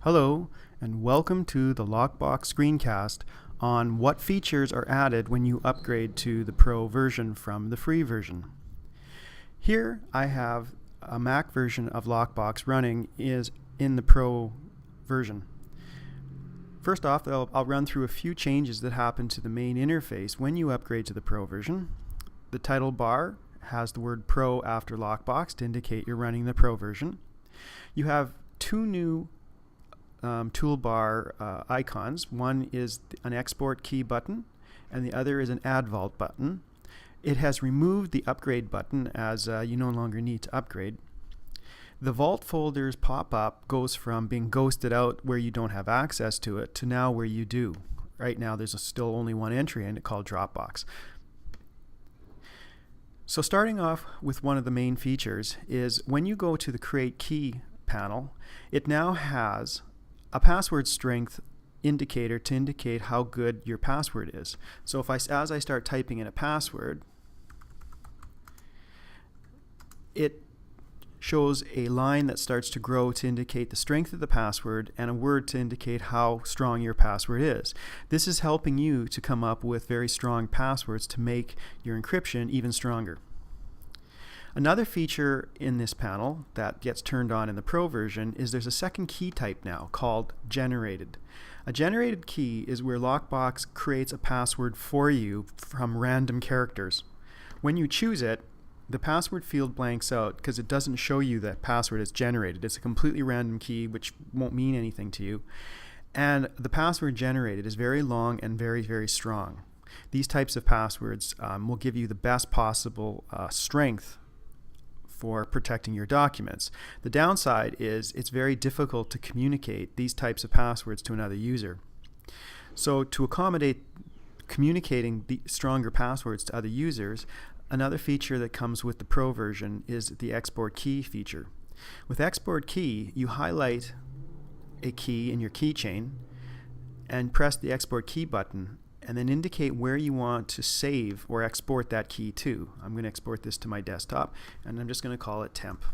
Hello, and welcome to the LocBox Screencast on what features are added when you upgrade to the Pro version from the free version. Here I have a Mac version of LocBox running is in the Pro version. First off, I'll run through a few changes that happen to the main interface when you upgrade to the Pro version. The title bar has the word Pro after LocBox to indicate you're running the Pro version. You have two new toolbar icons. One is an export key button and the other is an add vault button. It has removed the upgrade button as you no longer need to upgrade. The vault folders pop-up goes from being ghosted out where you don't have access to it to now where you do. Right now there's still only one entry in it called Dropbox. So starting off with one of the main features is when you go to the Create Key panel, it now has a password strength indicator to indicate how good your password is. So if as I start typing in a password, it shows a line that starts to grow to indicate the strength of the password and a word to indicate how strong your password is. This is helping you to come up with very strong passwords to make your encryption even stronger. Another feature in this panel that gets turned on in the Pro version is there's a second key type now called generated. A generated key is where LocBox creates a password for you from random characters. When you choose it, the password field blanks out because it doesn't show you that password is generated. It's a completely random key which won't mean anything to you. And the password generated is very long and very, very strong. These types of passwords will give you the best possible strength for protecting your documents. The downside is it's very difficult to communicate these types of passwords to another user. So to accommodate communicating the stronger passwords to other users, another feature that comes with the Pro version is the export key feature. With export key, you highlight a key in your keychain and press the export key button and then indicate where you want to save or export that key to. I'm going to export this to my desktop and I'm just going to call it temp.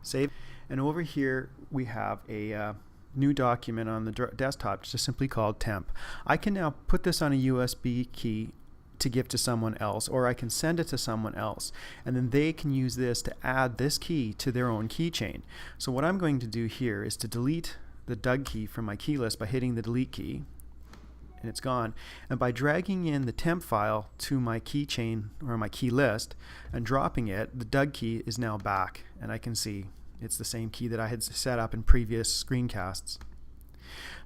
Save. And over here we have a new document on the desktop just simply called temp. I can now put this on a USB key to give to someone else, or I can send it to someone else and then they can use this to add this key to their own keychain. So what I'm going to do here is to delete the Doug key from my key list by hitting the delete key, and it's gone. And by dragging in the temp file to my keychain or my key list and dropping it, the Doug key is now back and I can see it's the same key that I had set up in previous screencasts.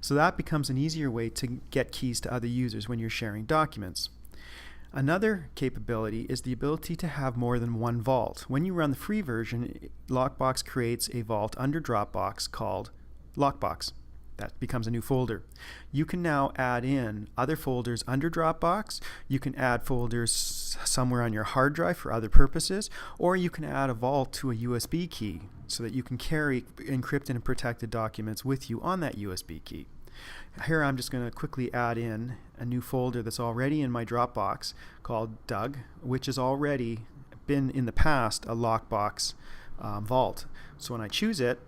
So that becomes an easier way to get keys to other users when you're sharing documents. Another capability is the ability to have more than one vault. When you run the free version, LocBox creates a vault under Dropbox called LocBox. That becomes a new folder. You can now add in other folders under Dropbox. You can add folders somewhere on your hard drive for other purposes, or you can add a vault to a USB key so that you can carry encrypted and protected documents with you on that USB key. Here I'm just going to quickly add in a new folder that's already in my Dropbox called Doug, which has already been in the past a LocBox vault. So when I choose it,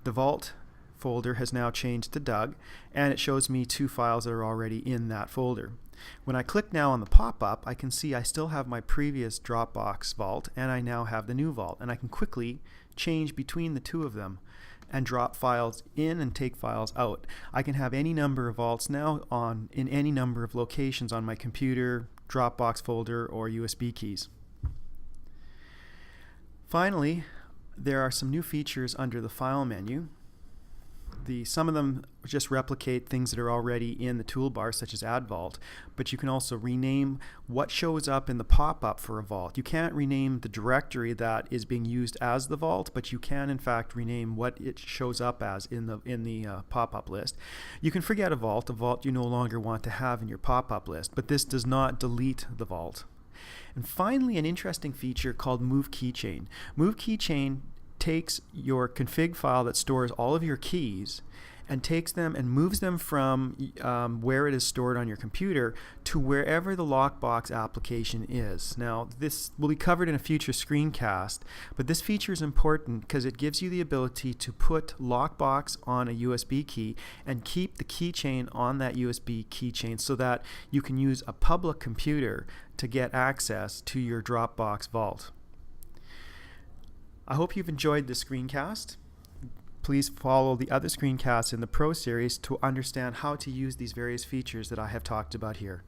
the vault folder has now changed to Doug and it shows me two files that are already in that folder. When I click now on the pop-up, I can see I still have my previous Dropbox vault and I now have the new vault, and I can quickly change between the two of them and drop files in and take files out. I can have any number of vaults now in any number of locations on my computer, Dropbox folder, or USB keys. Finally, there are some new features under the File menu. Some of them just replicate things that are already in the toolbar, such as Add Vault, but you can also rename what shows up in the pop-up for a vault. You can't rename the directory that is being used as the vault, but you can in fact rename what it shows up as in the pop-up list. You can forget a vault you no longer want to have in your pop-up list, but this does not delete the vault. And finally, an interesting feature called Move Keychain. Move Keychain takes your config file that stores all of your keys and takes them and moves them from where it is stored on your computer to wherever the LocBox application is. Now, this will be covered in a future screencast, but this feature is important because it gives you the ability to put LocBox on a USB key and keep the keychain on that USB keychain so that you can use a public computer to get access to your Dropbox vault. I hope you've enjoyed this screencast. Please follow the other screencasts in the Pro series to understand how to use these various features that I have talked about here.